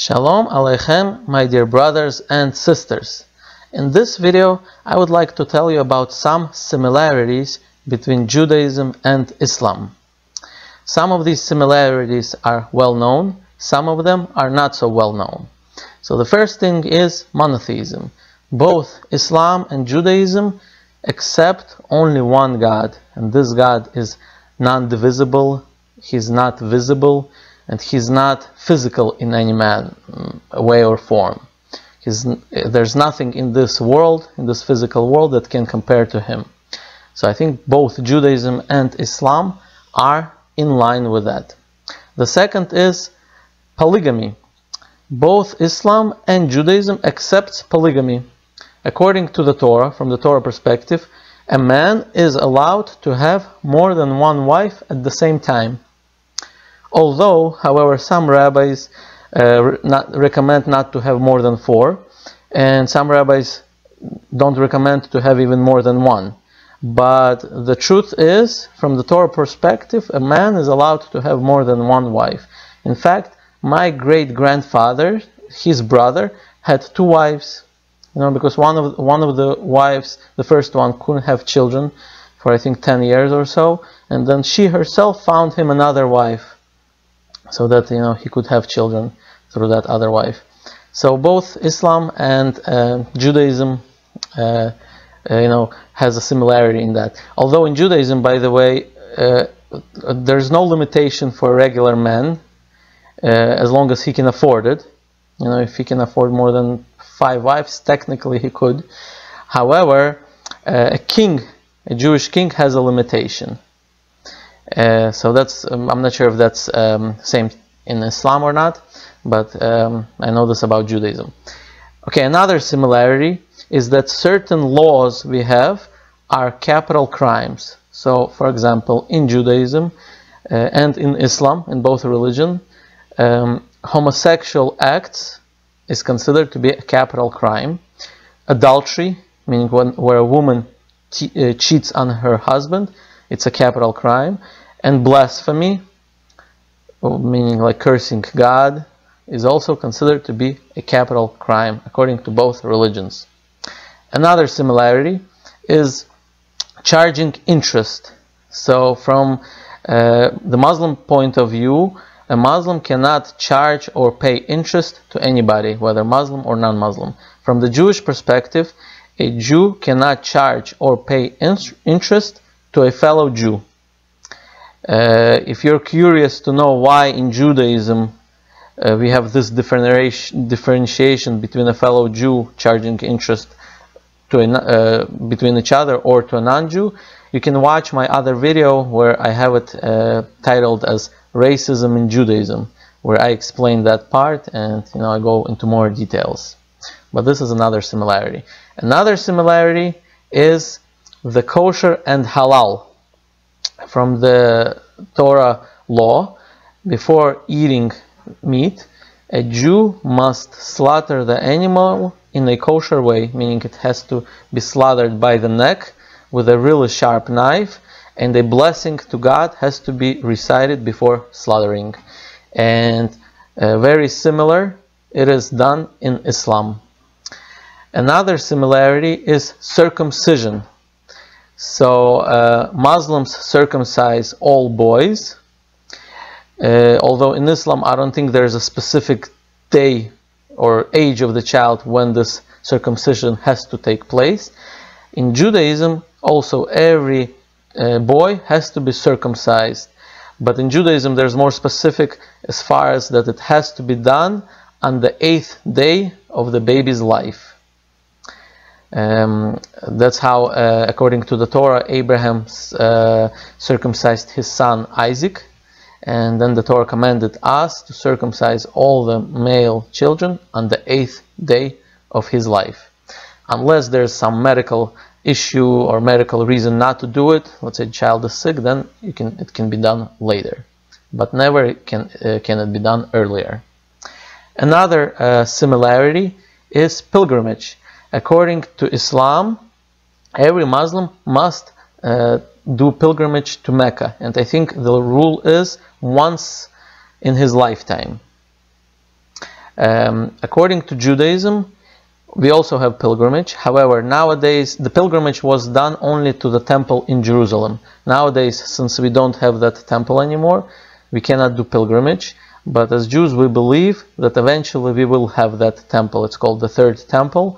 Shalom Aleichem, my dear brothers and sisters. In this video, I would like to tell you about some similarities between Judaism and Islam. Some of these similarities are well known, some of them are not so well known. So the first thing is monotheism. Both Islam and Judaism accept only one God, and this God is non-divisible, He's not visible, and He's not physical in any way or form. There's nothing in this world, in this physical world, that can compare to Him. So I think both Judaism and Islam are in line with that. The second is polygamy. Both Islam and Judaism accepts polygamy. According to the Torah, from the Torah perspective, a man is allowed to have more than one wife at the same time. Although, however, some rabbis recommend not to have more than 4, and some rabbis don't recommend to have even more than 1. But the truth is, from the Torah perspective, a man is allowed to have more than one wife. In fact, my great-grandfather, his brother, had 2 wives. Because one of the wives, the first one, couldn't have children for I think 10 years or so, and then she herself found him another wife, so that he could have children through that other wife. So both Islam and Judaism, has a similarity in that. Although in Judaism, by the way, there's no limitation for a regular man, as long as he can afford it. If he can afford more than 5 wives, technically he could. However, a Jewish king, has a limitation. So that's, I'm not sure if that's same in Islam or not, but I know this about Judaism. Okay, another similarity is that certain laws we have are capital crimes. So, for example, in Judaism and in Islam, in both religions, homosexual acts is considered to be a capital crime. Adultery, meaning where a woman cheats on her husband, it's a capital crime. And blasphemy, meaning like cursing God, is also considered to be a capital crime according to both religions. Another similarity is charging interest. So from the Muslim point of view, a Muslim cannot charge or pay interest to anybody, whether Muslim or non-Muslim. From the Jewish perspective, a Jew cannot charge or pay interest to a fellow Jew. If you're curious to know why in Judaism we have this differentiation between a fellow Jew charging interest to between each other or to a non-Jew, you can watch my other video where I have it titled as Racism in Judaism, where I explain that part and I go into more details. But this is another similarity. Another similarity is the kosher and halal. From the Torah law, before eating meat, a Jew must slaughter the animal in a kosher way, meaning it has to be slaughtered by the neck with a really sharp knife, and a blessing to God has to be recited before slaughtering. And very similar it is done in Islam. Another similarity is circumcision. So Muslims circumcise all boys, although in Islam I don't think there's a specific day or age of the child when this circumcision has to take place. In Judaism also every boy has to be circumcised, but in Judaism there's more specific as far as that it has to be done on the 8th day of the baby's life. That's how, according to the Torah, Abraham circumcised his son Isaac, and then the Torah commanded us to circumcise all the male children on the 8th day of his life. Unless there's some medical issue or medical reason not to do it, let's say the child is sick, then it can be done later, but never can it be done earlier. Another similarity is pilgrimage. According to Islam, every Muslim must do pilgrimage to Mecca, and I think the rule is once in his lifetime. According to Judaism, we also have pilgrimage. However, nowadays the pilgrimage was done only to the temple in Jerusalem. Nowadays, since we don't have that temple anymore, we cannot do pilgrimage. But as Jews, we believe that eventually we will have that temple. It's called the third temple,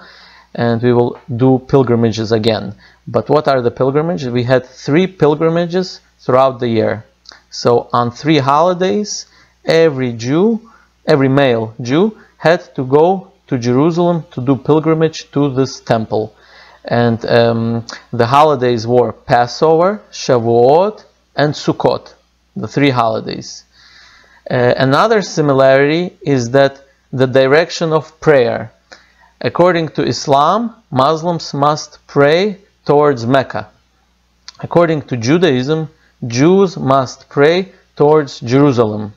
and we will do pilgrimages again. But what are the pilgrimages? We had 3 pilgrimages throughout the year. So on 3 holidays, every male Jew had to go to Jerusalem to do pilgrimage to this temple. And the holidays were Passover, Shavuot, and Sukkot, the 3 holidays. Another similarity is that the direction of prayer. According to Islam, Muslims must pray towards Mecca. According to Judaism, Jews must pray towards Jerusalem.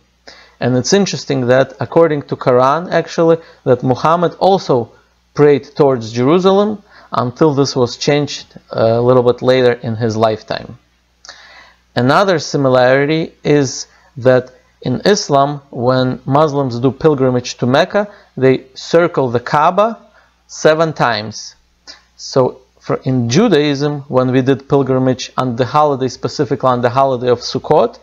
And it's interesting that according to Quran, actually, that Muhammad also prayed towards Jerusalem until this was changed a little bit later in his lifetime. Another similarity is that in Islam, when Muslims do pilgrimage to Mecca, they circle the Kaaba 7 times. So in Judaism, when we did pilgrimage on the holiday, specifically on the holiday of Sukkot,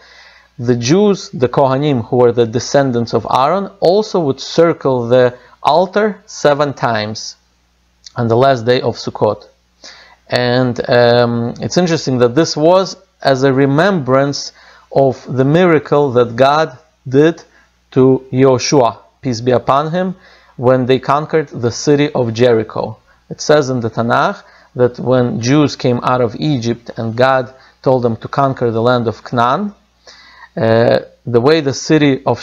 the Jews, the Kohanim, who were the descendants of Aaron, also would circle the altar 7 times on the last day of Sukkot. And it's interesting that this was as a remembrance of the miracle that God did to Yoshua, peace be upon him, when they conquered the city of Jericho. It says in the Tanakh that when Jews came out of Egypt and God told them to conquer the land of Canaan, the way the city of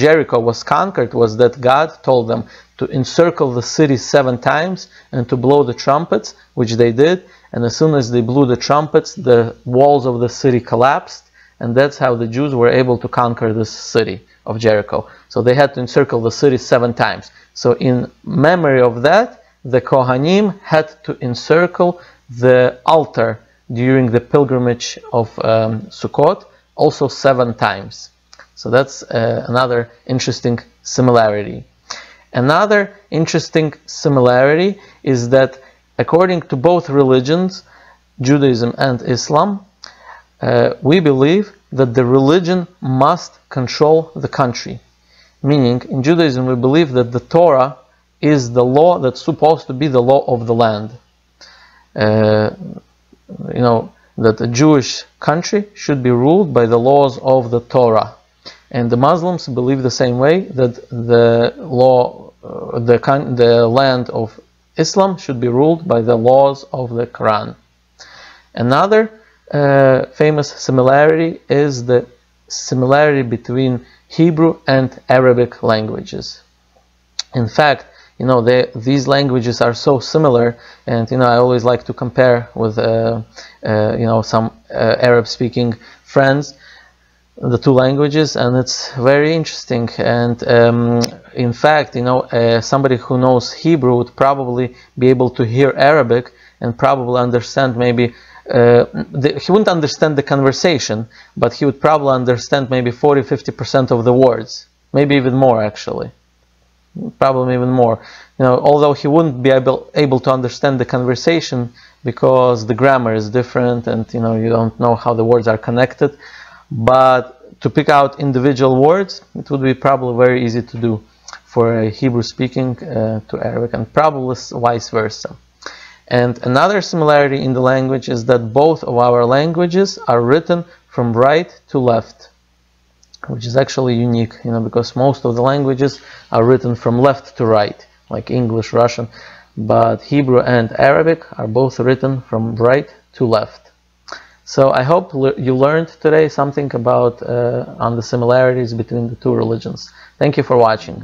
Jericho was conquered was that God told them to encircle the city 7 times and to blow the trumpets, which they did. And as soon as they blew the trumpets, the walls of the city collapsed, and that's how the Jews were able to conquer this city of Jericho. So they had to encircle the city 7 times. So in memory of that, the Kohanim had to encircle the altar during the pilgrimage of Sukkot, also 7 times. So that's another interesting similarity. Another interesting similarity is that according to both religions, Judaism and Islam, we believe that the religion must control the country. Meaning, in Judaism, we believe that the Torah is the law that's supposed to be the law of the land. That a Jewish country should be ruled by the laws of the Torah. And the Muslims believe the same way, that the land of Islam should be ruled by the laws of the Quran. Another famous similarity is the similarity between Hebrew and Arabic languages. In fact, these languages are so similar, and I always like to compare with some Arab-speaking friends, the 2 languages, and it's very interesting. And in fact, somebody who knows Hebrew would probably be able to hear Arabic and probably understand maybe he wouldn't understand the conversation, but he would probably understand maybe 40-50% of the words, maybe even more actually. Probably even more. Although he wouldn't be able to understand the conversation because the grammar is different and you don't know how the words are connected. But to pick out individual words, it would be probably very easy to do for a Hebrew speaking to Arabic, and probably vice versa. And another similarity in the language is that both of our languages are written from right to left, which is actually unique, because most of the languages are written from left to right, like English, Russian, but Hebrew and Arabic are both written from right to left. So I hope you learned today something about on the similarities between the 2 religions. Thank you for watching.